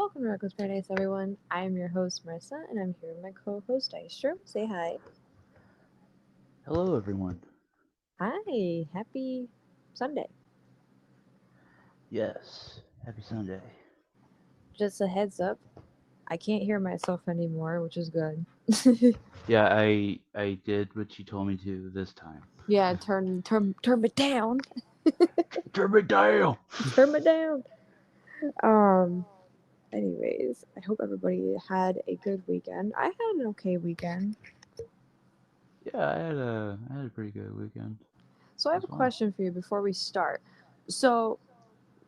Welcome to Reckless Paradise, everyone. I am your host, Marissa, and I'm here with my co-host, Dystro. Say hi. Hello, everyone. Hi. Happy Sunday. Yes, happy Sunday. Just a heads up, I can't hear myself anymore, which is good. Yeah, I did what you told me to this time. Yeah, turn me down. Turn me down. Turn me down. Um. Anyways, I hope everybody had a good weekend. I had an okay weekend. Yeah, I had a pretty good weekend So I have as a well. question for you before we start. So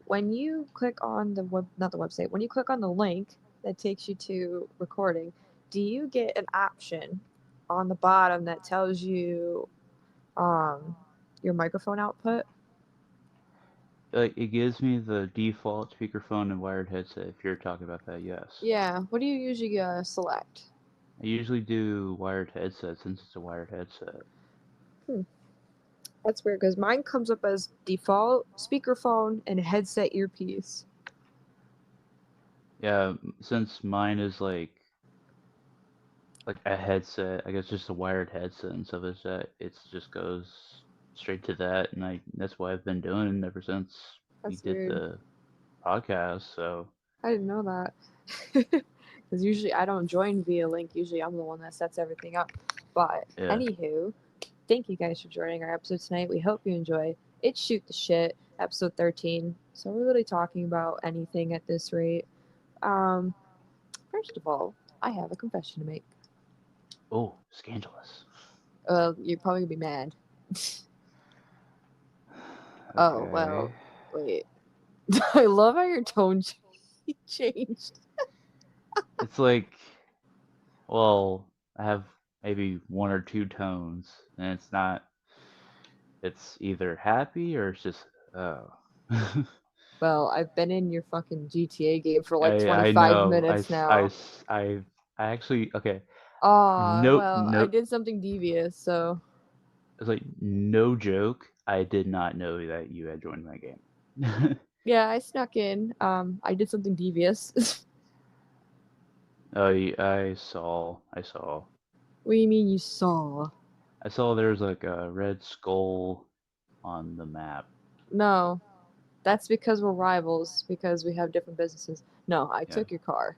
when you click on the not the website, when you click on the link that takes you to recording, do you get an option on the bottom that tells you um your microphone output? Like it gives me the default speakerphone and wired headset. If you're talking about that, yes. Yeah. What do you usually select? I usually do wired headset since it's a wired headset. Hmm. That's weird because mine comes up as default speakerphone and headset earpiece. Yeah, since mine is like a headset, I guess just a wired headset and stuff like that. It just goes straight to that, and I that's what I've been doing ever since we That's did weird. the podcast. So I didn't know that. Because usually I don't join via link. Usually I'm the one that sets everything up. But yeah, anywho, thank you guys for joining our episode tonight. We hope you enjoy. It's Shoot the Shit, episode 13. So we're really talking about anything at this rate. Um, First of all, I have a confession to make. oh, scandalous. You're probably gonna be mad. Oh well, Okay, wait. I love how your tone changed. it's like, well, I have maybe one or two tones, and it's not. It's either happy or it's just oh. Well, I've been in your fucking GTA game for like I 25 know. minutes now. I actually okay. Ah, No, well, I no. did something devious, so It's like no joke. I did not know that you had joined my game. yeah, I snuck in. I did something devious. Oh, I saw. I saw. What do you mean you saw? I saw there's like a red skull on the map. No, that's because we're rivals, because we have different businesses. No, I Yeah. took your car.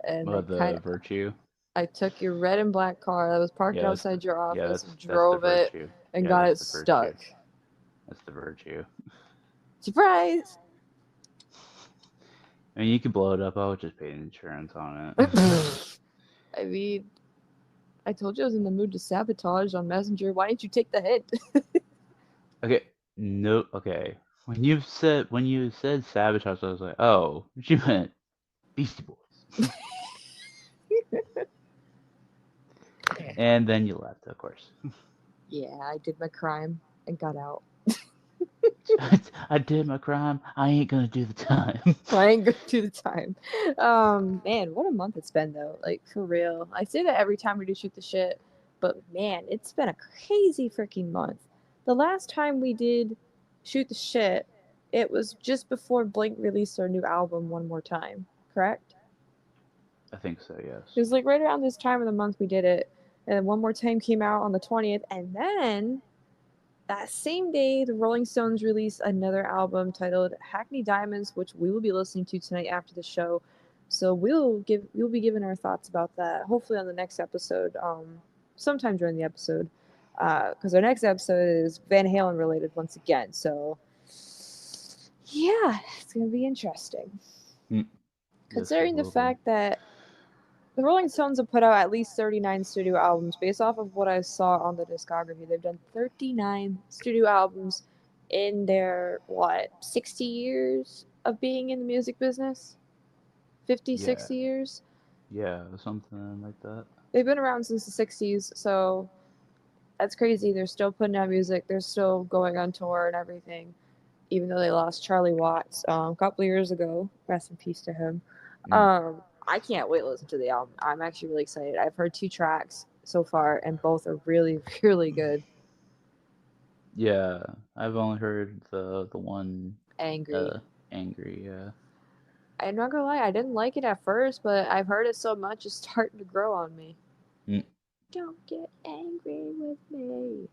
And Well, the virtue. I took your red and black car that was parked Yeah, outside your yeah. office, That's the drove it, virtue. and Yeah, got that's it the virtue. stuck. That's the virtue. Surprise! I mean, you could blow it up. I would just pay insurance on it. I mean, I told you I was in the mood to sabotage on Messenger. Why didn't you take the hint? Okay. No. Okay. When you said sabotage, I was like, oh, you meant Beastie Boys. And then you left, of course. Yeah, I did my crime and got out. I did my crime. I ain't gonna do the time. I ain't going to the time. Man, what a month it's been though. Like for real. I say that every time we do shoot the shit, but man, it's been a crazy freaking month. The last time we did shoot the shit, it was just before Blink released their new album one more time. Correct? I think so. It Yes. was like right around this time of the month we did it, and then one more time came out on the 20th, and then that same day, the Rolling Stones released another album titled Hackney Diamonds, which we will be listening to tonight after the show. So we'll be giving our thoughts about that. Hopefully on the next episode, sometime during the episode, because our next episode is Van Halen related once again. So yeah, it's gonna be interesting. Mm, yes, it Considering the will be. fact that the Rolling Stones have put out at least 39 studio albums based off of what I saw on the discography. They've done 39 studio albums in their, what, 60 years of being in the music business? 50, Yeah. 60 years? Yeah. Something like that. They've been around since the 60s, so that's crazy. They're still putting out music, they're still going on tour and everything, even though they lost Charlie Watts a couple of years ago. Rest in peace to him. Mm. I can't wait to listen to the album. I'm actually really excited. I've heard two tracks so far, and both are really, really good. Yeah. I've only heard the one Angry. uh angry. Yeah. I'm not gonna lie, I didn't like it at first, but I've heard it so much, it's starting to grow on me. Mm. Don't get angry with me.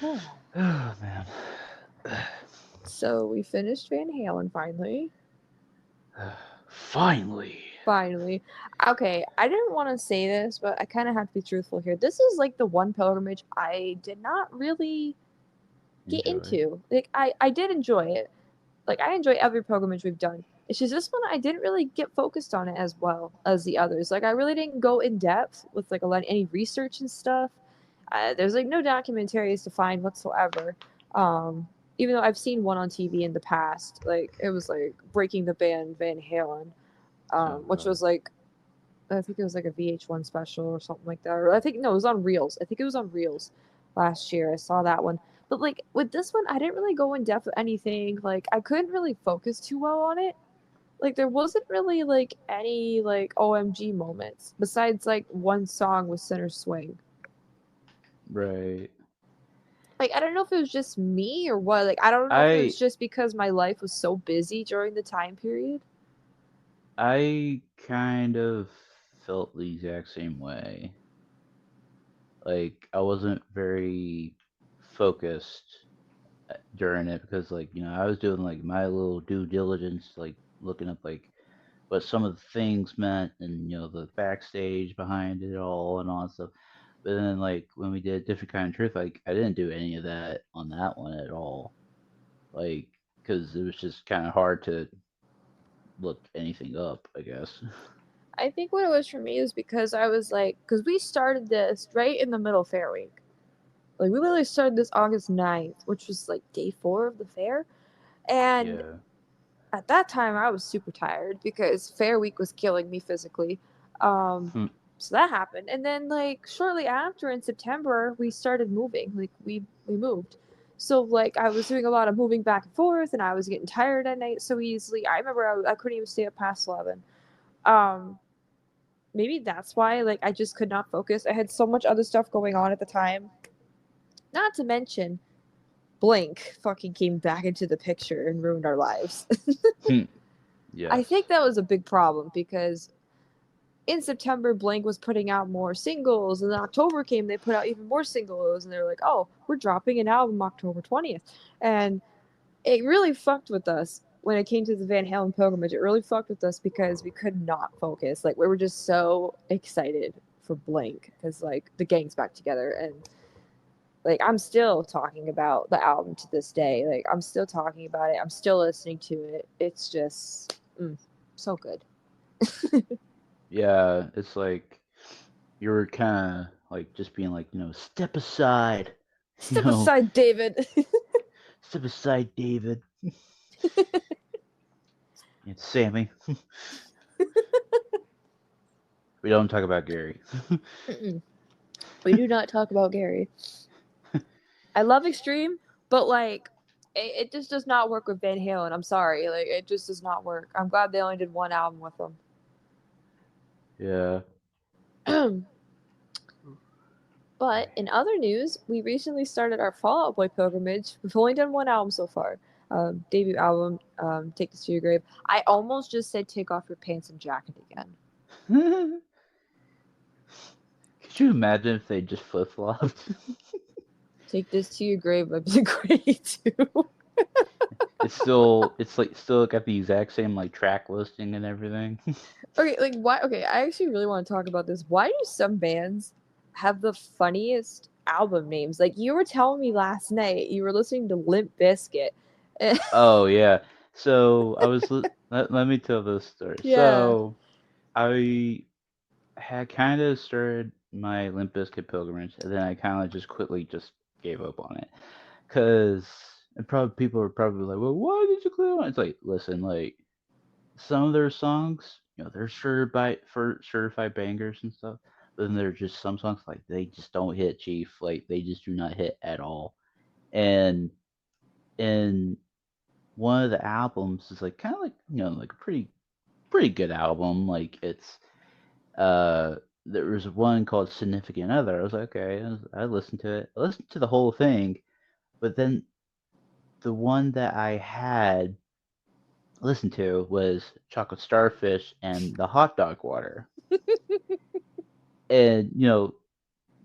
Oh. Oh man. So we finished Van Halen finally. Finally. Finally. Okay, I didn't want to say this, but I kind of have to be truthful here. This is like the one pilgrimage I did not really get Enjoy. into. Like I did enjoy it. Like I enjoy every pilgrimage we've done. It's just this one I didn't really get focused on it as well as the others. Like I really didn't go in depth with like a lot any research and stuff. There's like no documentaries to find whatsoever. Um, Even though I've seen one on TV in the past, like it was like Breaking the Band Van Halen, Oh which god. was like I think it was like a VH1 special or something like that. Or I think no, it was on Reels. I think it was on Reels last year. I saw that one. But like with this one, I didn't really go in depth with anything. Like I couldn't really focus too well on it. Like there wasn't really like any like OMG moments besides like one song with Center Swing. Right. Like I don't know if it was just me or what. Like I don't know if it was I just because my life was so busy during the time period. I kind of felt the exact same way. Like I wasn't very focused during it because I was doing like my little due diligence, like looking up like what some of the things meant and the backstage behind it all and all that stuff. But then like when we did different kind of truth, like I didn't do any of that on that one at all. Like because it was just kind of hard to look anything up, I guess. I think what it was for me is because I was like, because we started this right in the middle of Fair Week. Like we literally started this August 9th, which was like day 4 of the fair. And Yeah. at that time I was super tired because Fair Week was killing me physically. Um Hmm. so that happened. And then like shortly after in September we started moving. Like we moved. So like I was doing a lot of moving back and forth and I was getting tired at night so easily. I remember I couldn't even stay up past 11. Um Maybe that's why like I just could not focus. I had so much other stuff going on at the time. Not to mention Blink fucking came back into the picture and ruined our lives. Hmm. I Yes. think that was a big problem because in September Blink was putting out more singles, and then October came, they put out even more singles, and they're like, "Oh, we're dropping an album October 20th," and it really fucked with us when it came to the Van Halen pilgrimage. It really fucked with us because we could not focus. Like we were just so excited for Blink because like the gang's back together and like I'm still talking about the album to this day. Like I'm still talking about it. I'm still listening to it. It's just so good. Yeah, it's like you were kind of like just being like, step aside, you Step know, aside, David. step aside, David. It's Sammy. We don't talk about Gary. We do not talk about Gary. I love Extreme, but like it just does not work with Van Halen. I'm sorry, like it just does not work. I'm glad they only did one album with Yeah. them. But in other news, we recently started our Fall Out Boy pilgrimage. We've only done one album so far. Debut album, Take This to Your Grave. I almost just said Take Off Your Pants and Jacket again. Could you imagine if they just flip flopped? Take This to Your Grave by Blink 182. It's still got the exact same like track listing and everything. Okay, like why? Okay, I actually really want to talk about this. Why do some bands have the funniest album names? Like you were telling me last night, you were listening to Limp Bizkit. Oh yeah. So let me tell this story. Yeah. So I had kind of started my Limp Bizkit pilgrimage, and then I kind of just quickly just gave up on it, cause probably people are probably like, well, why did you quit on it? It's like, listen, like some of their songs, they're certified bangers and stuff. But then there are just some songs like they just don't hit, Chief. Like they just do not hit at all. And in one of the albums is like kind of like like a pretty good album. Like it's there was one called Significant Other. I was like, okay, I listened to it. I listened to the whole thing, but then the one that I had listened to was Chocolate Starfish and the Hot Dog Water. And,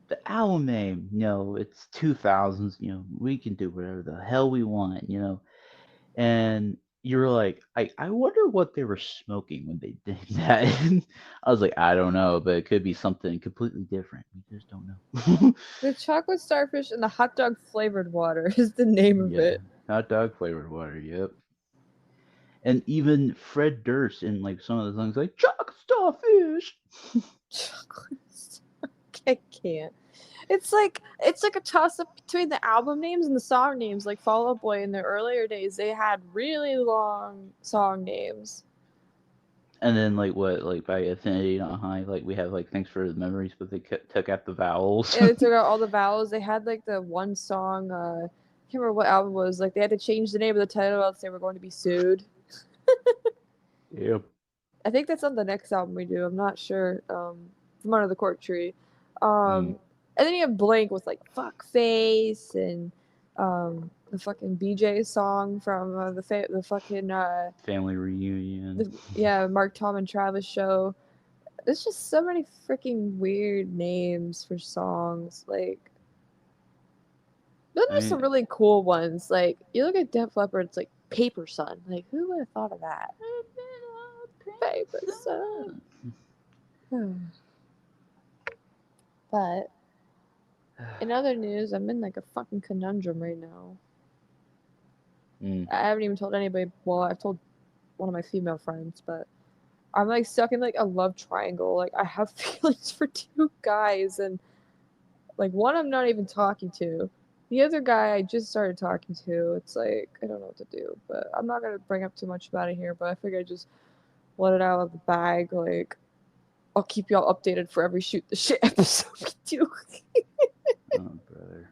the album name, it's 2000s, we can do whatever the hell we want. And you were like, I wonder what they were smoking when they did that. I was like, I don't know, but it could be something completely different. We just don't know. The chocolate starfish and the hot dog flavored water is the name of Yeah, it. hot dog flavored water. Yep. And even Fred Durst in like some of the songs, like chocolate starfish. Chocolate. I can't. It's like a toss up between the album names and the song names. Like Fall Out Boy in their earlier days, they had really long song names. And then like what, like by Affinity Not High, like we have like Thanks for the Memories, but they took out the vowels. And they took out all the vowels. They had like the one song. I can't remember what album it was. Like they had to change the name of the title, else they were going to be sued. Yep. I think that's on the next album we do. I'm not sure. From Under the Cork Tree. Mm. And then you have Blank with like Fuck Face and the fucking BJ song from the fucking Family Reunion. yeah, Mark, Tom, and Travis show. There's just so many freaking weird names for songs. Like, then I there's some mean, really cool ones. Like, you look at Def Leppard, it's like Paper Sun. Like, who would have thought of that? Paper Sun. But in other news, I'm in like a fucking conundrum right now. mm. I haven't even told anybody. Well, I've told one of my female friends, but I'm like stuck in like a love triangle. Like I have feelings for two guys, and like one I'm not even talking to. The other guy I just started talking to. It's like I don't know what to do, but I'm not gonna bring up too much about it here. But I figure I just let it out of the bag. Like I'll keep y'all updated for every shoot the shit episode we do. Oh, brother.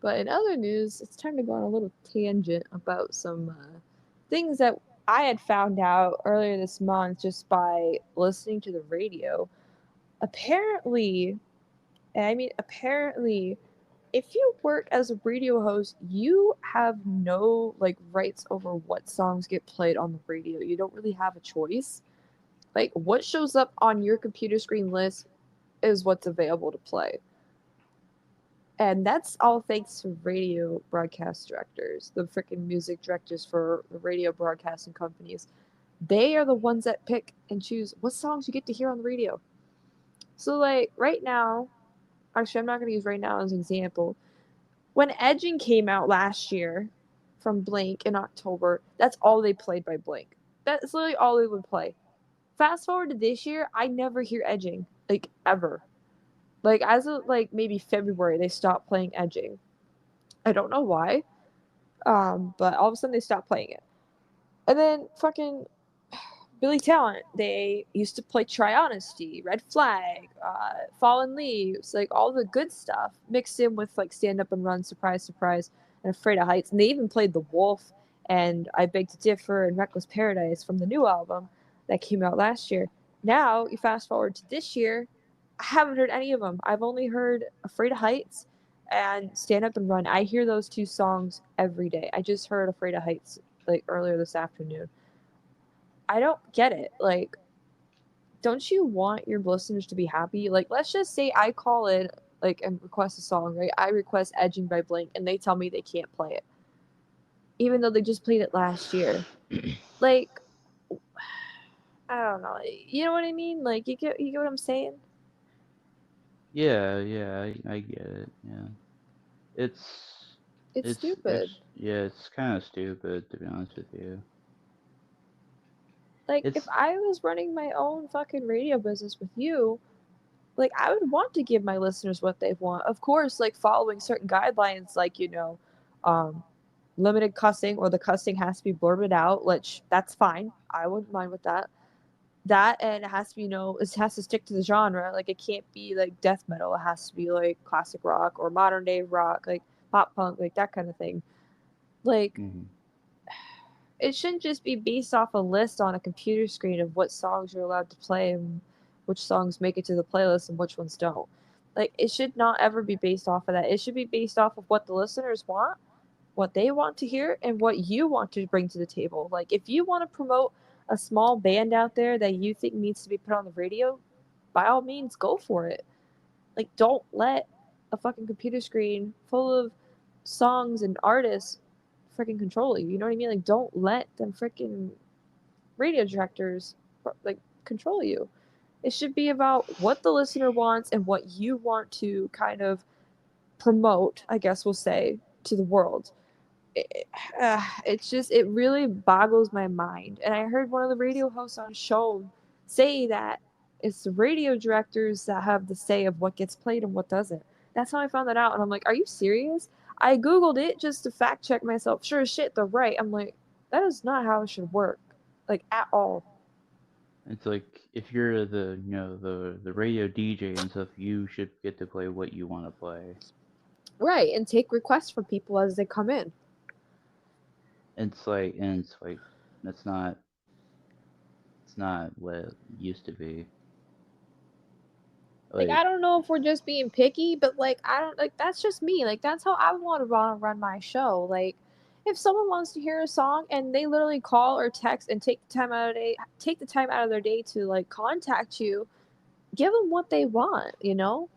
But in other news, it's time to go on a little tangent about some things that I had found out earlier this month just by listening to the radio. Apparently, and I mean apparently, if you work as a radio host, you have no like rights over what songs get played on the radio. You don't really have a choice. Like what shows up on your computer screen list is what's available to play. And that's all thanks to radio broadcast directors, the freaking music directors for the radio broadcasting companies. They are the ones that pick and choose what songs you get to hear on the radio. So, like, right now, actually, I'm not going to use right now as an example. When Edging came out last year from Blink in October, that's all they played by Blink. That's literally all they would play. Fast forward to this year, I never hear Edging, like, ever. Like, as of, like, maybe February, they stopped playing Edging. I don't know why. But all of a sudden they stopped playing it. And then fucking Billy Talent, they used to play Try Honesty, Red Flag, Fallen Leaves, like all the good stuff mixed in with like Stand Up and Run, Surprise, Surprise, and Afraid of Heights. And they even played The Wolf and I Beg to Differ and Reckless Paradise from the new album that came out last year. Now, you fast forward to this year, I haven't heard any of them. I've only heard Afraid of Heights and Stand Up and Run. I hear those two songs every day. I just heard Afraid of Heights like earlier this afternoon. I don't get it. Like, don't you want your listeners to be happy? Like, let's just say I call in like and request a song, right? I request Edging by Blink and they tell me they can't play it. Even though they just played it last year. Like, I don't know. You know what I mean? Like you get what I'm saying? Yeah, yeah, I get it. Yeah, it's It's stupid. yeah, it's kind of stupid to be honest with you. Like if It's I was running my own fucking radio business with you, like I would want to give my listeners what they want. Of course, like following certain guidelines, like um, limited cussing or the cussing has to be blurted out, which that's fine. I wouldn't mind with that. That and it has to be it has to stick to the genre. Like it can't be like death metal. It has to be like classic rock or modern day rock, like pop punk, like that kind of thing. Like mhm. it shouldn't just be based off a list on a computer screen of what songs you're allowed to play and which songs make it to the playlist and which ones don't. Like it should not ever be based off of that. It should be based off of what the listeners want what they want to hear and what you want to bring to the table. Like, if you want to promote a small band out there that you think needs to be put on the radio, by all means, go for it. Like, don't let a fucking computer screen full of songs and artists freaking control you. You know what I mean? Like, don't let them freaking radio directors like control you. It should be about what the listener wants and what you want to kind of promote, I guess we'll say, to the world. It's just, it really boggles my mind. And I heard one of the radio hosts on show say that it's the radio directors that have the say of what gets played and what doesn't. That's how I found that out. And I'm like, are you serious? I Googled it just to fact check myself. Sure as shit, they're right. I'm like, that is not how it should work. Like, at all. It's like if you're the the radio DJ and stuff, you should get to play what you want to play. Right. And take requests from people as they come in. It's like that's not it's not what it used to be. Like, Like I don't know if we're just being picky, but like, I don't, like, that's just me. Like, that's how I want to run my show. Like, if someone wants to hear a song and they literally call or text and take the time out of their day to like contact you, give them what they want. You know,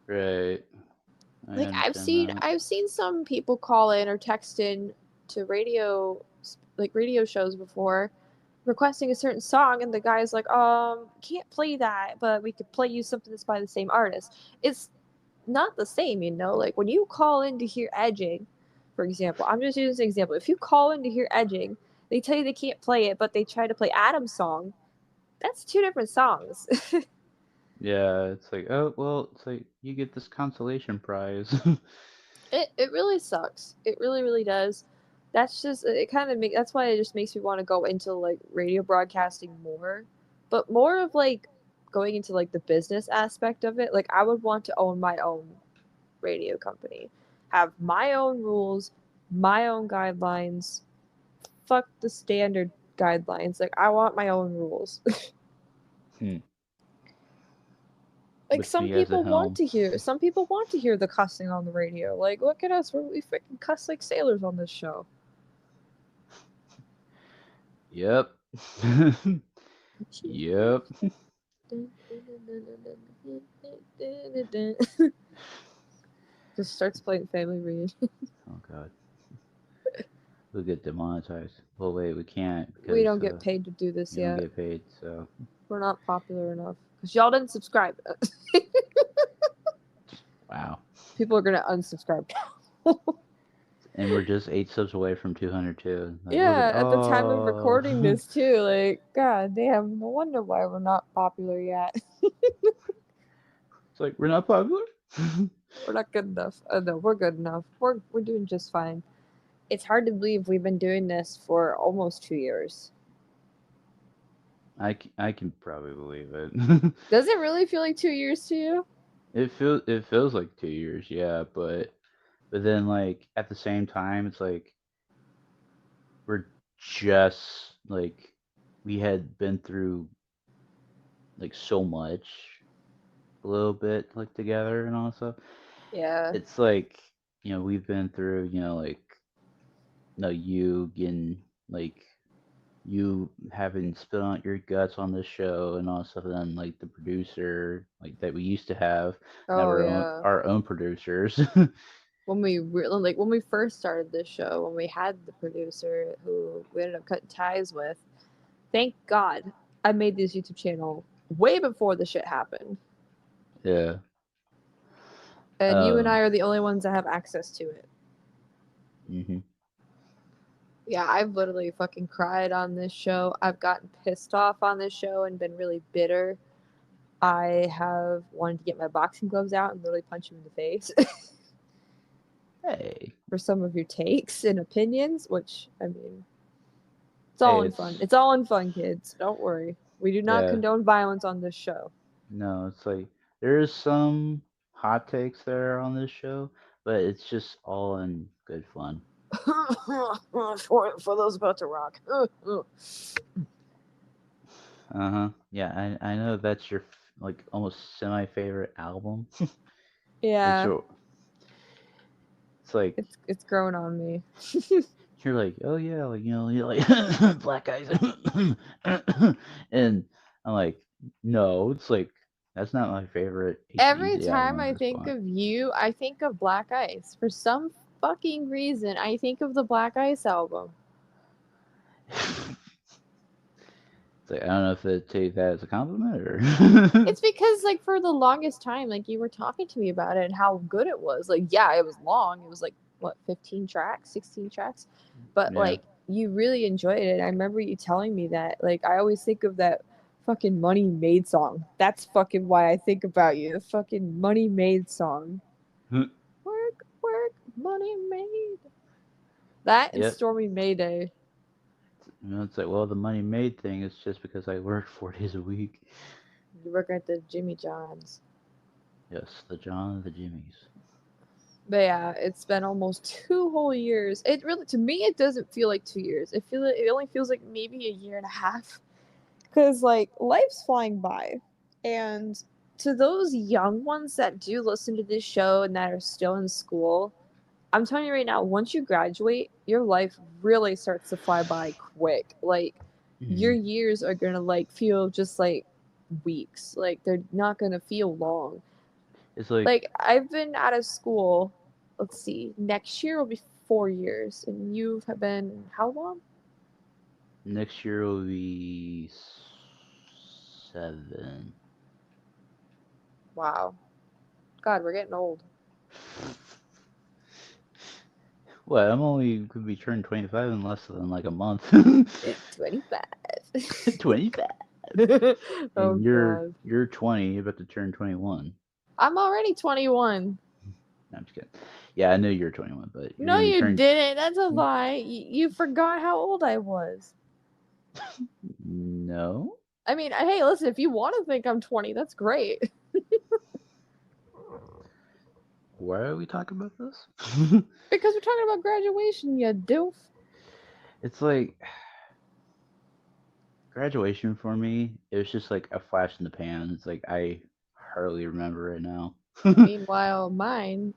right, I like, understand that. I've seen some people call in or text in to radio shows before, requesting a certain song, and the guy's like, can't play that, but we could play you something that's by the same artist. It's not the same, you know? Like, when you call in to hear edging, for example, I'm just using an example. If you call in to hear edging, they tell you they can't play it, but they try to play Adam's song. That's two different songs. Yeah, it's like, oh well, it's like you get this consolation prize. It really sucks. It really does. That's just, it kind of make that's why it just makes me want to go into like radio broadcasting more, but more of like going into like the business aspect of it. Like, I would want to own my own radio company, have my own rules, my own guidelines. Fuck the standard guidelines. Like, I want my own rules. Hmm. Like, With me as a helm. some people want to hear the cussing on the radio. Like, look at us, we freaking cuss like sailors on this show. Yep. Yep. Just starts playing Family Reunion. Oh god, we'll get demonetized. Well, wait, we can't We because don't get paid to do this we don't yet. get paid. So We're not popular enough because y'all didn't subscribe. wow. People are gonna unsubscribe now. And we're just 8 subs away from 202. Like, look at Yeah, at the time of oh. recording this too. Like, god damn, no wonder why we're not popular yet. It's like we're not popular. We're not good enough. No, we're good enough. We're doing just fine. It's hard to believe we've been doing this for almost 2 years. I can probably believe it. Does it really feel like 2 years to you? It feels like 2 years, yeah, but then like at the same time, it's like we're just like we had been through like so much a little bit like together and all that stuff. Yeah. It's like we've been through like no you getting like you having spit out your guts on this show and all that stuff, and then like the producer like that we used to have, now Oh yeah. our own producers. When we first started this show, when we had the producer who we ended up cutting ties with, thank God I made this YouTube channel way before the shit happened. Yeah. And you and I Um. are the only ones that have access to it. Mhm. Yeah, I've literally fucking cried on this show. I've gotten pissed off on this show and been really bitter. I have wanted to get my boxing gloves out and literally punch him in the face Hey. for some of your takes and opinions, which, I mean, it's all Hey. in fun. It's It's all in fun, kids. Don't worry. We do not yeah. condone violence on this show. No. It's like there is some hot takes there on this show, but it's just all in good fun. For those about to rock. Uh huh. Yeah. I know that's your like almost semi favorite album. It's Yeah. your It's like It's grown on me. you're like, oh yeah, like you're like black guys, and I'm like, no, it's like that's not my favorite Every AC/DC time album I at this think point. of you, I think of Black Ice. For some fucking reason, I think of the Black Ice album. It's like I don't know if to take that as a compliment or. It's because like for the longest time, like you were talking to me about it and how good it was. Like, yeah, it was long. It was like what, 15 tracks, 16 tracks. But Yeah. like you really enjoyed it. I remember you telling me that. Like I always think of that fucking Money Made song. That's fucking why I think about you. The fucking Money Made song. Work, work, money made. That and Yep. Stormy Mayday. It's like, well, the money made thing is just because I work 4 days a week. You work at the Jimmy John's. Yes, the John of the Jimmies. But yeah, it's been almost 2 whole years. It really, to me, it doesn't feel like 2 years. It only feels like maybe a year and a half. Cause like life's flying by, and to those young ones that do listen to this show and that are still in school, I'm telling you right now, once you graduate, your life really starts to fly by quick. Like your Mm. years are gonna like feel just like weeks. Like they're not gonna feel long. It's like Like I've been out of school. Let's see, next year will be 4 years, and you've been how long? next year will be 7. Wow, God, we're getting old. What? I'm only gonna be turning 25 in less than like a month. 25. 25. Oh And you're God, you're 20, you're about to turn 21. I'm already 21. No, I'm just kidding. Yeah, I knew you were 21, but you're No, gonna be you turning. didn't. That's a lie. You forgot how old I was. No. I mean, hey, listen, if you want to think I'm 20, that's great. Why are we talking about this? Because we're talking about graduation, you doof. It's like graduation for me. It was just like a flash in the pan. It's like I hardly remember it now. Meanwhile, mine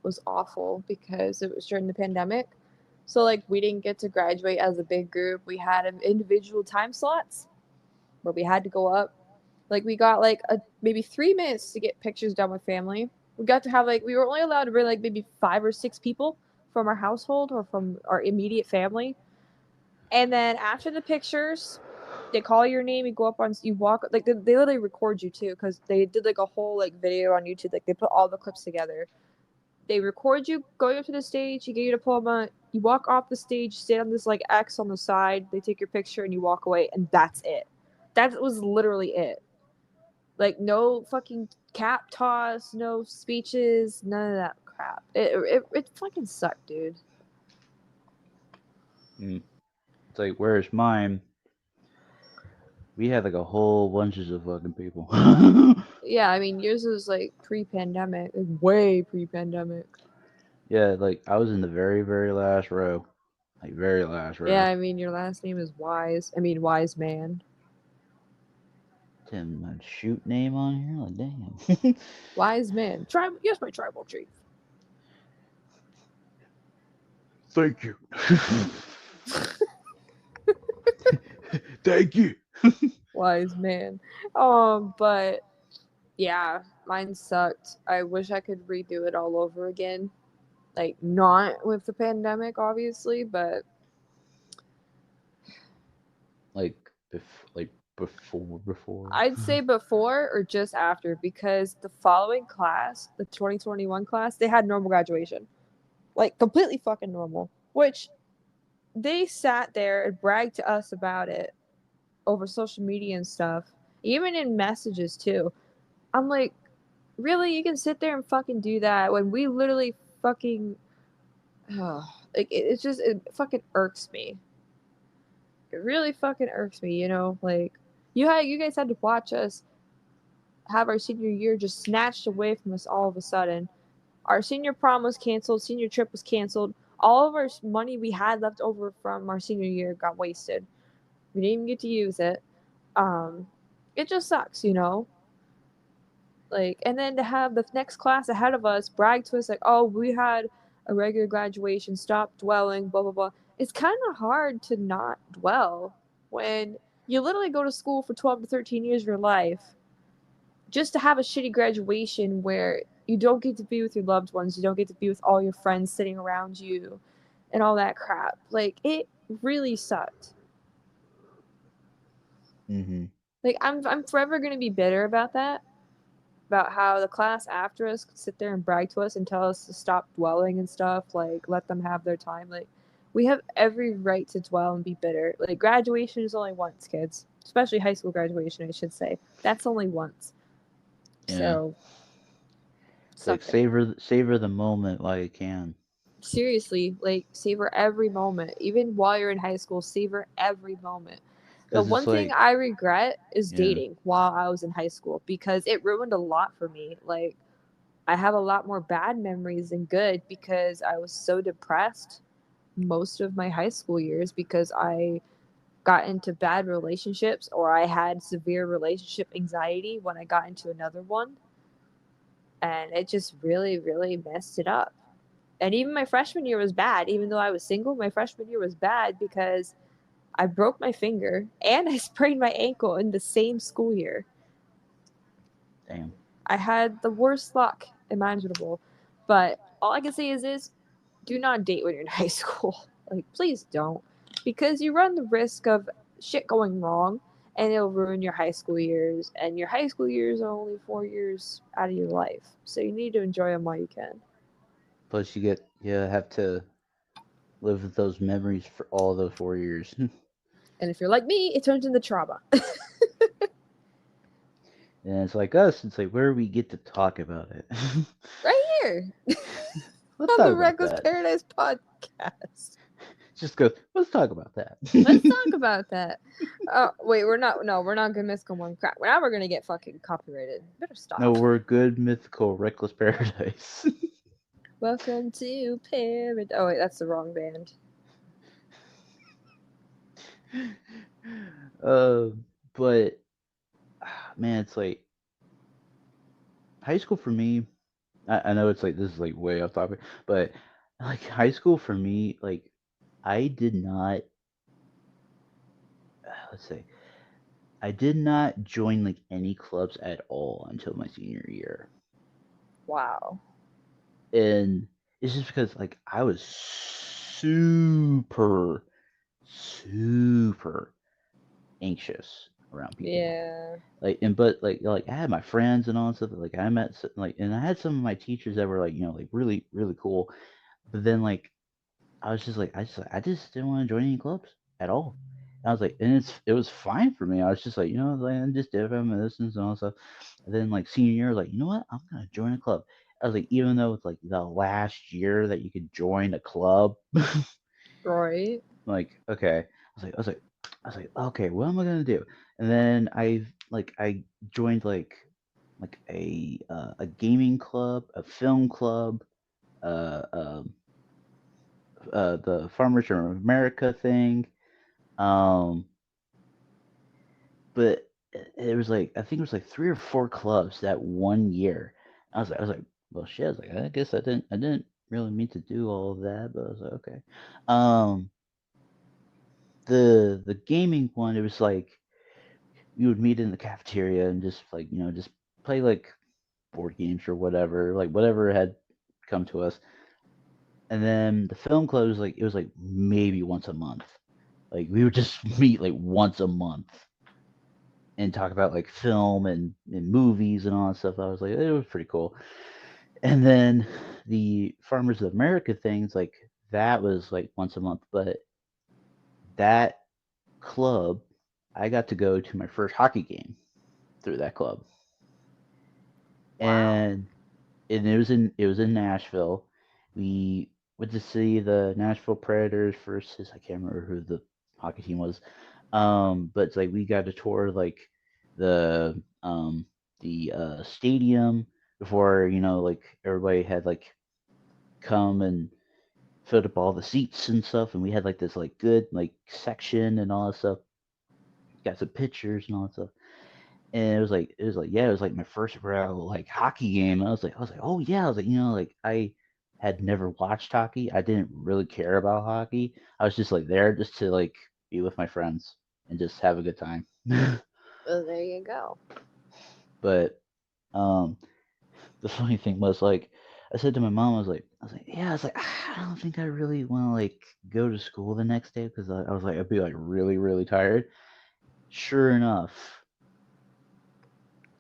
was awful because it was during the pandemic. So, like, we didn't get to graduate as a big group. We had individual time slots where we had to go up. Like, we got like maybe 3 minutes to get pictures done with family. We got to have like, we were only allowed to bring like maybe 5 or 6 people from our household or from our immediate family. And then after the pictures, they call your name. You go up on, you walk like they literally record you too because they did like a whole like video on YouTube. Like they put all the clips together. They record you going up to the stage. You get your diploma. You walk off the stage, stand on this like X on the side. They take your picture and you walk away, and that's it. That was literally it. Like no fucking cap toss, no speeches, none of that crap. It fucking sucked, dude. Mm. It's like where's mine? We had like a whole bunches of fucking people. Yeah, I mean yours was like pre-pandemic, like way pre-pandemic. Yeah, like I was in the very very last row, like very last Yeah, row. I mean your last name is Wise. I mean Wise Man. Tim, my shoot name on here, like damn. Wise Man. Tribal. Yes, my tribal chief. Thank you. Thank you. Wise Man. But yeah, mine sucked. I wish I could redo it all over again. Like not with the pandemic, obviously, but Like before. I'd say before or just after because the following class, the 2021 class, they had normal graduation. Like completely fucking normal. Which they sat there and bragged to us about it over social media and stuff, even in messages too. I'm like, really? You can sit there and fucking do that when we literally fucking. Like, it's just, it fucking irks me. It really fucking irks me, you know? Like, you guys had to watch us have our senior year just snatched away from us all of a sudden. Our senior prom was canceled, senior trip was canceled. All of our money we had left over from our senior year got wasted. We didn't even get to use it. Um, it just sucks, you know? Like, and then to have the next class ahead of us brag to us, like, oh, we had a regular graduation, stop dwelling, blah, blah, blah. It's kind of hard to not dwell when you literally go to school for 12 to 13 years of your life just to have a shitty graduation where you don't get to be with your loved ones, you don't get to be with all your friends sitting around you, and all that crap. Like, it really sucked. Mm-hmm. Like, I'm forever gonna be bitter about that, about how the class after us could sit there and brag to us and tell us to stop dwelling and stuff, like let them have their time. Like, we have every right to dwell and be bitter. Like, graduation is only once, kids. Especially high school graduation, I should say. That's only once. Yeah. So It's like suck it. savor the moment while you can. Seriously, like, savor every moment. Even while you're in high school, savor every moment. The Because it's one thing like, I regret is yeah, dating while I was in high school because it ruined a lot for me. Like, I have a lot more bad memories than good because I was so depressed most of my high school years because I got into bad relationships or I had severe relationship anxiety when I got into another one. And it just really, really messed it up. And even my freshman year was bad. Even though I was single, my freshman year was bad because I broke my finger and I sprained my ankle in the same school year. damn. I had the worst luck imaginable. But all I can say is this: do not date when you're in high school. Like, please don't. Because you run the risk of shit going wrong and it'll ruin your high school years. And your high school years are only 4 years out of your life. So you need to enjoy them while you can. Plus, you have to live with those memories for all those 4 years. And if you're like me, it turns into trauma. And it's like us. It's like where we get to talk about it. Right here Let's on talk the about Reckless that. Paradise podcast. Just go. Let's talk about that. Let's talk about that. Wait, we're not. No, we're not gonna miss one crap. Now we're gonna get fucking copyrighted. Better No, stop. we're good, mythical, reckless paradise. Welcome to Paradise. Oh wait, that's the wrong band. uh, but man, it's like high school for me. I know it's like this is like way off topic, but like high school for me, like I did not. Let's say I did not join like any clubs at all until my senior year, Wow. and it's just because like I was super, super anxious around people. Yeah. But I had my friends and all that stuff. Like I met and I had some of my teachers that were like like really really cool. But then like I was just like I just didn't want to join any clubs at all. And I was like, and it was fine for me. I was just like, like I just did my medicines and all that stuff. And then like senior year, I was like, you know what? I'm gonna join a club. I was like, even though it's like the last year that you could join a club, Right. like okay, I was like, okay, what am I gonna do? And then I joined like a gaming club, a film club, uh, um, the Farmers from America thing. Um, but it was like I think it was like 3 or 4 clubs that 1 year. I was like, well, shit. I was like, I guess I didn't really mean to do all of that, but I was like, okay. Um, the gaming one, it was like we would meet in the cafeteria and just like just play like board games or whatever, like whatever had come to us. And then the film club was like it was like maybe once a month. Like we would just meet like once a month and talk about like film and movies and all that stuff. I was like, it was pretty cool. And then the Farmers of America things, like that was like once a month, but that club, I got to go to my first hockey game through that club. Wow. And it was in Nashville. We went to see the Nashville Predators versus I can't remember who the hockey team was. But it's like we got to tour like the stadium before like everybody had like come and filled up all the seats and stuff, and we had like this like good like section and all that stuff. Got some pictures and all that stuff. And it was like yeah, it was like my first real like hockey game. And I was like, oh yeah, I was like, like I had never watched hockey. I didn't really care about hockey. I was just like there just to like be with my friends and just have a good time. Well, there you go. But um, the funny thing was like I said to my mom, yeah, I was like, I don't think I really want to like go to school the next day because I was like I'd be like really really tired. Sure enough,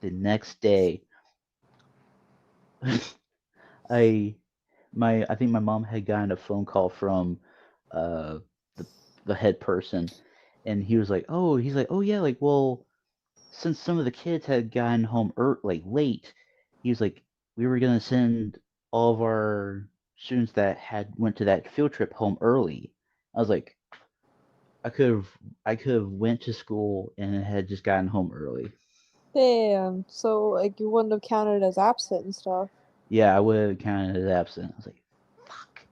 the next day, I I think my mom had gotten a phone call from uh the the head person, and he's like, oh yeah, like well, since some of the kids had gotten home like late, he was like, we were gonna send all of our students that had went to that field trip home early. I was like, I could have I could have went to school and had just gotten home early. Damn. So like you wouldn't have counted as absent and stuff. Yeah, I would have counted as absent. I was like, fuck.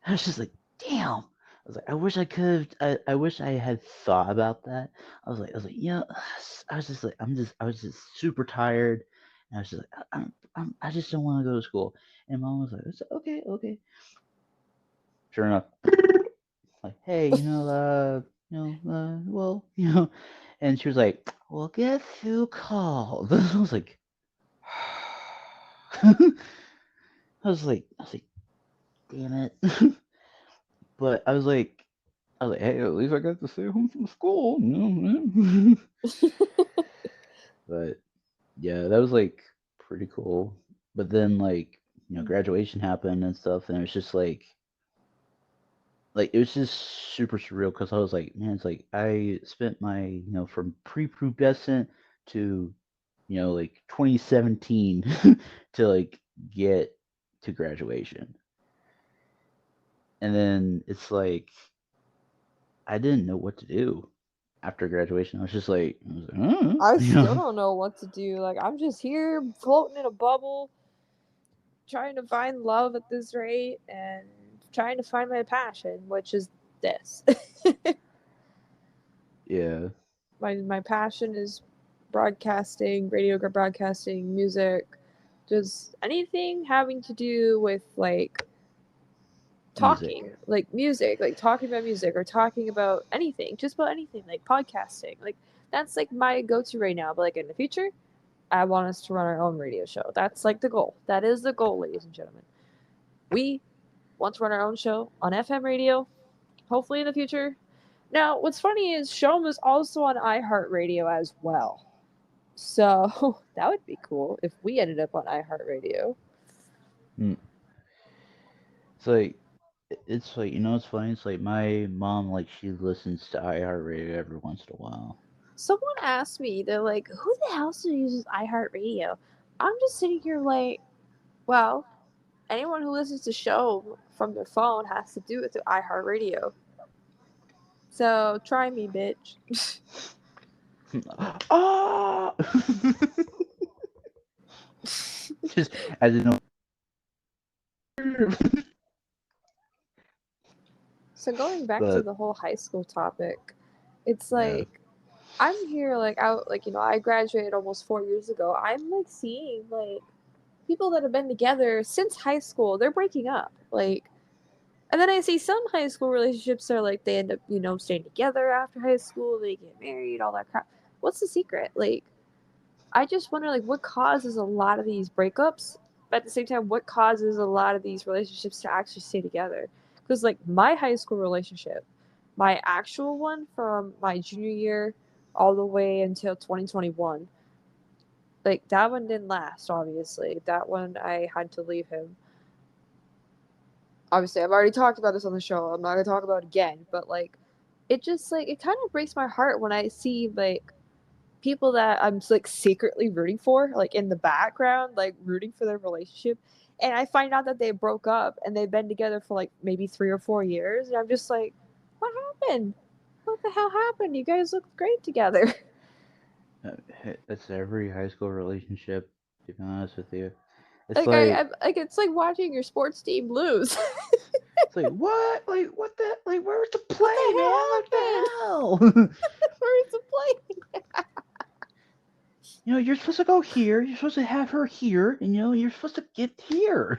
I was just like, damn. I was like, I wish I could. I wish I had thought about that. I was like, you know, I was just like, I was just super tired. And I was just like, I just don't want to go to school. And mom was like, it's okay, okay. Sure enough, like, hey, well, and she was like, well, guess who called? I was like, I was like, damn it. But I was like, hey, at least I got to stay home from school, man. But yeah, that was like pretty cool. But then like graduation happened and stuff, and it was just like it was just super surreal because I was like, man, it's like I spent my from prepubescent to like 2017 to like get to graduation, and then it's like I didn't know what to do after graduation. I was like, I still don't know what to do. Like I'm just here floating in a bubble, trying to find love at this rate and trying to find my passion, which is this. yeah, My passion is broadcasting, radio broadcasting, music, just anything having to do with music. like music, like talking about music or talking about anything, just about anything, like podcasting. Like that's like my go-to right now. But like in the future, I want us to run our own radio show. That's like the goal. That is the goal, ladies and gentlemen. We want to run our own show on FM radio, hopefully in the future. Now, what's funny is Shom is also on iHeartRadio as well. So that would be cool if we ended up on iHeartRadio. Mm. It's like it's like it's funny. It's like my mom like she listens to iHeartRadio every once in a while. Someone asked me, they're like, who the hell still uses iHeartRadio? I'm just sitting here like, well, anyone who listens to show from their phone has to do it through iHeartRadio. So try me, bitch. Ah! Just as you know. So going back to But the whole high school topic, it's yeah, like I'm here like out like I graduated almost 4 years ago. I'm like seeing like people that have been together since high school, they're breaking up. Like and then I see some high school relationships are like they end up, staying together after high school, they get married, all that crap. What's the secret? Like I just wonder like what causes a lot of these breakups, but at the same time what causes a lot of these relationships to actually stay together? Cuz like my high school relationship, my actual one from my junior year all the way until 2021, like that one didn't last obviously. That one I had to leave him. Obviously, I've already talked about this on the show. I'm not going to talk about it again, but like it just like it kind of breaks my heart when I see like people that I'm like secretly rooting for, like in the background, like rooting for their relationship, and I find out that they broke up and they've been together for like maybe 3 or 4 years, and I'm just like, what happened? What the hell happened? You guys look great together. uh, it's every high school relationship. To be honest with you, it's Like like like it's like watching your sports team lose. it's like what? Like what the? Like where's the What the play, man? hell What the happened? hell? Where's the play? you're supposed to go here. You're supposed to have her here, and you're supposed to get here.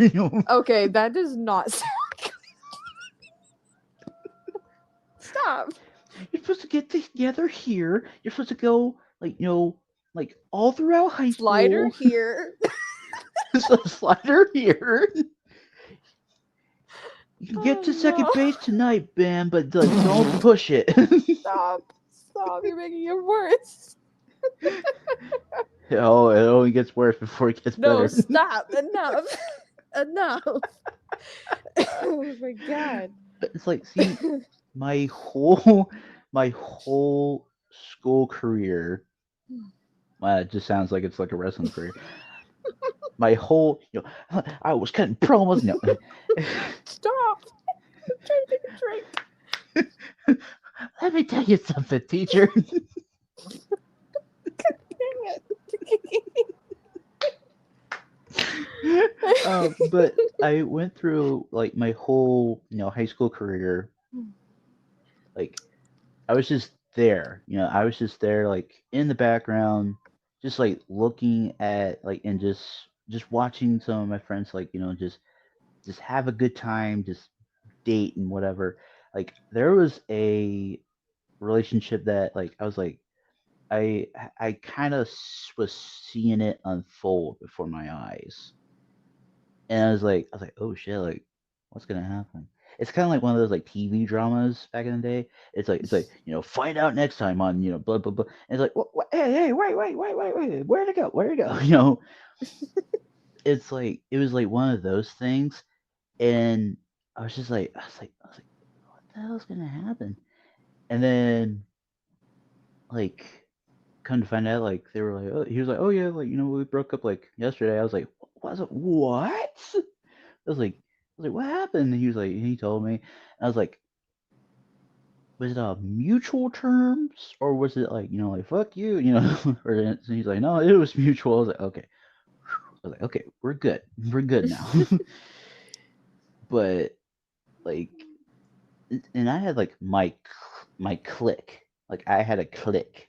Okay, that does not sound. Stop. You're supposed to get together here. You're supposed to go like all throughout high Slider school. here. So slider here. You can get Oh to second no. base tonight, Ben, but like don't push it. Stop. Stop. You're making it worse. Oh, it only gets worse before it gets No, better. stop. Enough. Enough. Oh my god. It's like, see, my whole my whole school career. It just sounds like it's like a wrestling career. My whole, I was cutting promos. No, Stop. I'm trying to take a drink. let me tell you something, teacher. Dang it. But I went through like my whole, high school career. Like I was just there. I was just there, like in the background, just like looking at like and just watching some of my friends, like just have a good time, just date and whatever. Like there was a relationship that like I was like I I kind of was seeing it unfold before my eyes, and I was like, oh shit, like what's gonna happen? It's kind of like one of those like TV dramas back in the day. It's like find out next time on blah blah blah. And it's like what, hey wait, where'd it go? Where'd it go? It's like it was like one of those things, and I was like what the hell's gonna happen? And then like come to find out, like they were like, oh, he was like, oh yeah, like we broke up like yesterday. I was like, what? I was like, what happened? And he was like, he told me. And I was like, was it mutual terms or was it like like fuck you, or and he's like, no, it was mutual. I was like, okay. I was like, okay, we're good now. But like, and I had like my clique, like I had a clique,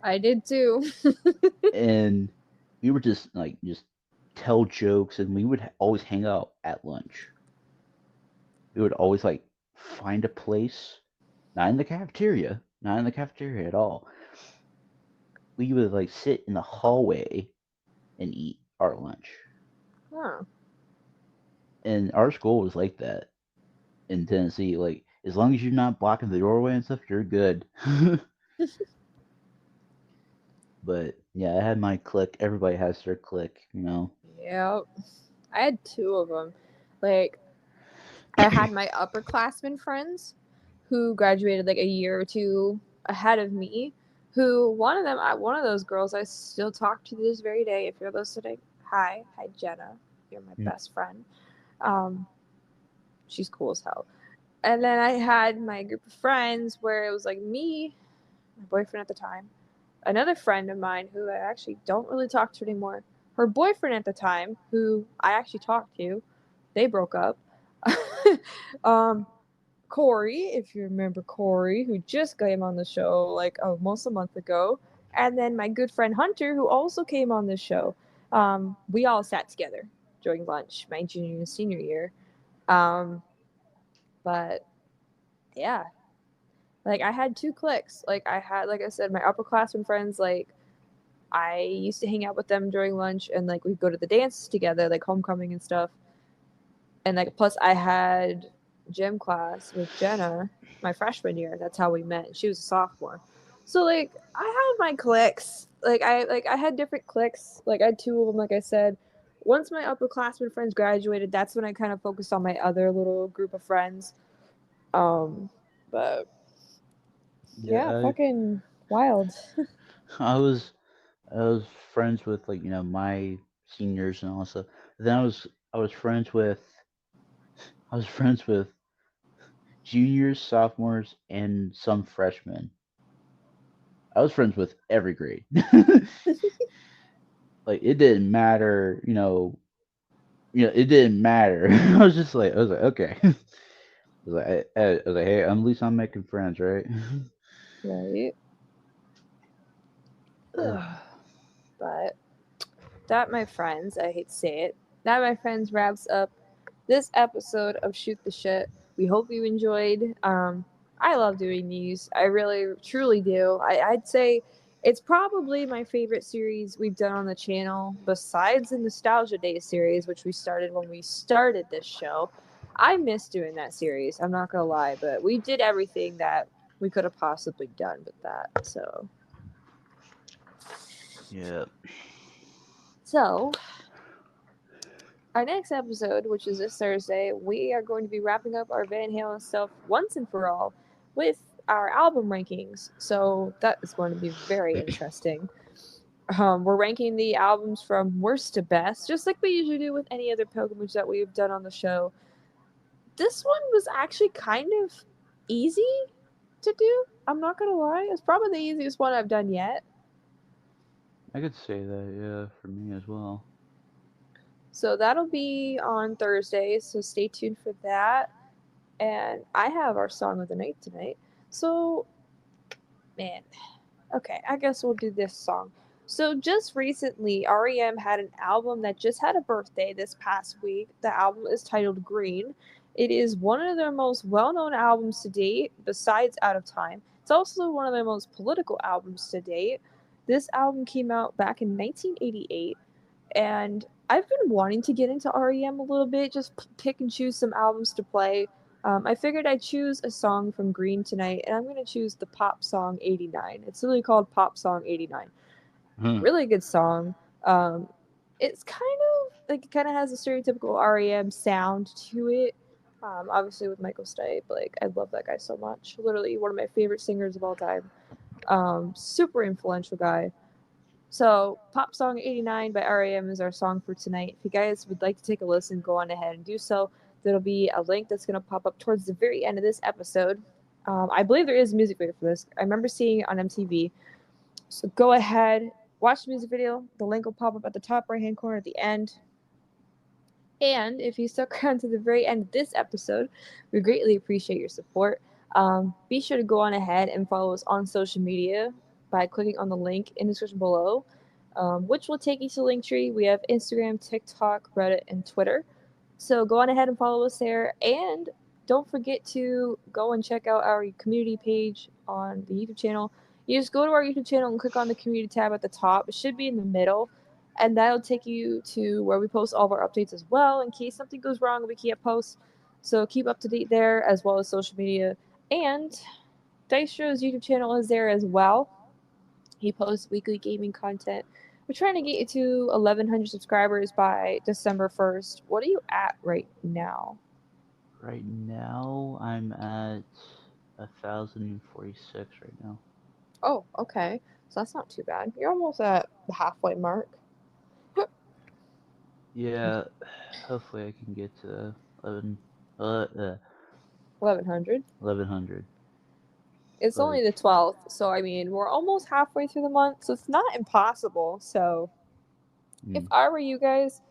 I did too. and we would just tell jokes, and we would always hang out at lunch. We would always like find a place, not in the cafeteria at all. We would like sit in the hallway and eat our lunch. Huh. And our school was like that in Tennessee. Like as long as you're not blocking the doorway and stuff, you're good. But yeah, I had my clique. Everybody has their clique. Yep. I had two of them. Like, I had my upperclassmen friends who graduated like a year or two ahead of me. Who one of those girls I still talk to this very day. If you're listening, hi Jenna, you're my Mm. best friend. Um, she's cool as hell. And then I had my group of friends where it was like me, my boyfriend at the time, another friend of mine who I actually don't really talk to anymore, her boyfriend at the time, who I actually talked to, they broke up. um, Corey, if you remember Corey, who just came on the show like almost a month ago, and then my good friend Hunter, who also came on the show. We all sat together during lunch, my junior and senior year. Um, but yeah, like I had two cliques. Like I had, like I said, my upperclassmen friends. Like I used to hang out with them during lunch, and like we'd go to the dances together, like homecoming and stuff. And like plus I had gym class with Jenna my freshman year. That's how we met. She was a sophomore. So like I had my cliques. Like I had different cliques. Like I had two of them. Like I said, once my upperclassmen friends graduated, that's when I kind of focused on my other little group of friends. Um, but yeah, Yeah, fucking wild. I was I was friends with like my seniors and all that stuff. Then I was friends with I was friends with juniors, sophomores, and some freshmen. I was friends with every grade. Like it didn't matter, it didn't matter. I was like, okay. I was like, hey, at least I'm making friends, right? Right. Ugh. But that, my friends, I hate to say it, that, my friends, wraps up this episode of Shoot the Shit. We hope you enjoyed. I love doing these. I really, truly do. I'd say it's probably my favorite series we've done on the channel, besides the Nostalgia Days series, which we started when we started this show. I miss doing that series, I'm not gonna lie, but we did everything that we could have possibly done with that. Yeah. So our next episode, which is this Thursday, we are going to be wrapping up our Van Halen stuff once and for all with our album rankings. So that is going to be very interesting. We're ranking the albums from worst to best, just like we usually do with any other pilgrimage that we've done on the show. This one was actually kind of easy to do. I'm not gonna lie, it's probably the easiest one I've done yet. I could say that, yeah, for me as well. So that'll be on Thursday. So stay tuned for that. And I have our song of the night tonight. So, man, okay, I guess we'll do this song. So, just recently, REM had an album that just had a birthday this past week. The album is titled Green. It is one of their most well known albums to date, besides Out of Time. It's also one of their most political albums to date. This album came out back in 1988, and I've been wanting to get into REM a little bit, just pick and choose some albums to play. I figured I'd choose a song from Green tonight, and I'm going to choose the pop song 89. It's really called Pop Song 89. Hmm. Really good song. Um, it's kind of like, it kind of has a stereotypical REM sound to it. Obviously, with Michael Stipe, like, I love that guy so much. Literally, one of my favorite singers of all time. Super influential guy. So, Pop Song 89 by REM is our song for tonight. If you guys would like to take a listen, go on ahead and do so. There'll be a link that's going to pop up towards the very end of this episode. I believe there is a music video for this. I remember seeing it on MTV. So, go ahead, watch the music video. The link will pop up at the top right hand corner at the end. And if you stuck around to the very end of this episode, we greatly appreciate your support. Be sure to go on ahead and follow us on social media by clicking on the link in the description below, which will take you to Linktree. We have Instagram, TikTok, Reddit, and Twitter. So go on ahead and follow us there. And don't forget to go and check out our community page on the YouTube channel. You just go to our YouTube channel and click on the community tab at the top. It should be in the middle, and that'll take you to where we post all of our updates as well in case something goes wrong we can't post. So keep up to date there, as well as social media. And Dystro's YouTube channel is there as well. He posts weekly gaming content. We're trying to get you to 1,100 subscribers by December 1st. What are you at right now? Right now, I'm at 1,046 right now. Oh, okay. So that's not too bad. You're almost at the halfway mark. Yeah, hopefully I can get to 1,100. 1,100. It's only But the 12th, so I mean, we're almost halfway through the month, so it's not impossible. So if mm, I were you guys,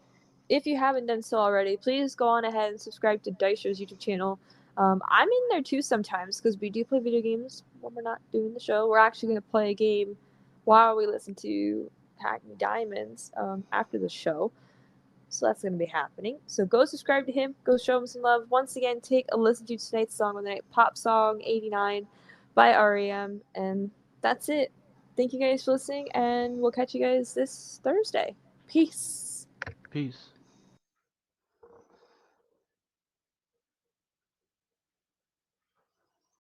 if you haven't done so already, please go on ahead and subscribe to Dystro's YouTube channel. I'm in there too sometimes because we do play video games when we're not doing the show. We're actually going to play a game while we listen to Hackney Diamonds after the show. So that's going to be happening. So go subscribe to him. Go show him some love. Once again, take a listen to tonight's song of the night, Pop Song 89 by REM. And that's it. Thank you guys for listening, and we'll catch you guys this Thursday. Peace. peace.